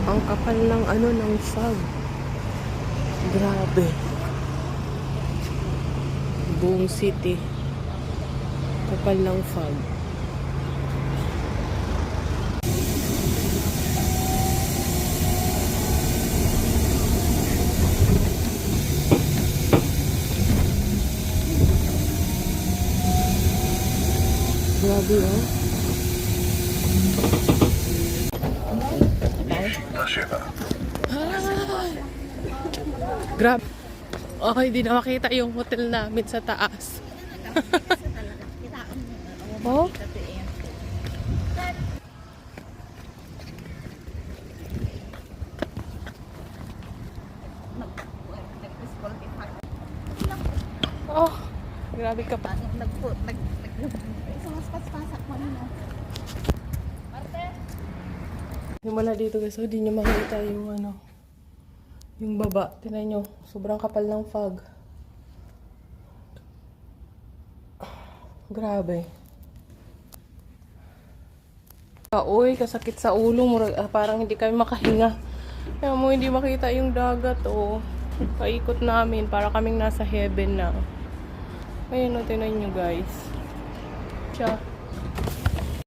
Ang kapal ng ano, ng fog. Grabe. Buong city. Kapal ng fog. Grabe, oh. Grab. Okay, di na makita yung hotel namin sa taas. Oh? Oh, grabe ka pa. Simula dito guys, so di nyo makita yung ano, yung baba. Tingnan nyo, sobrang kapal ng fog. Grabe. Uy, kasakit sa ulo. Parang hindi kami makahinga. Kaya mo hindi makita yung dagat, oh. Paikot namin, para kaming nasa heaven na. Ayun, oh, tingnan nyo guys. Siya.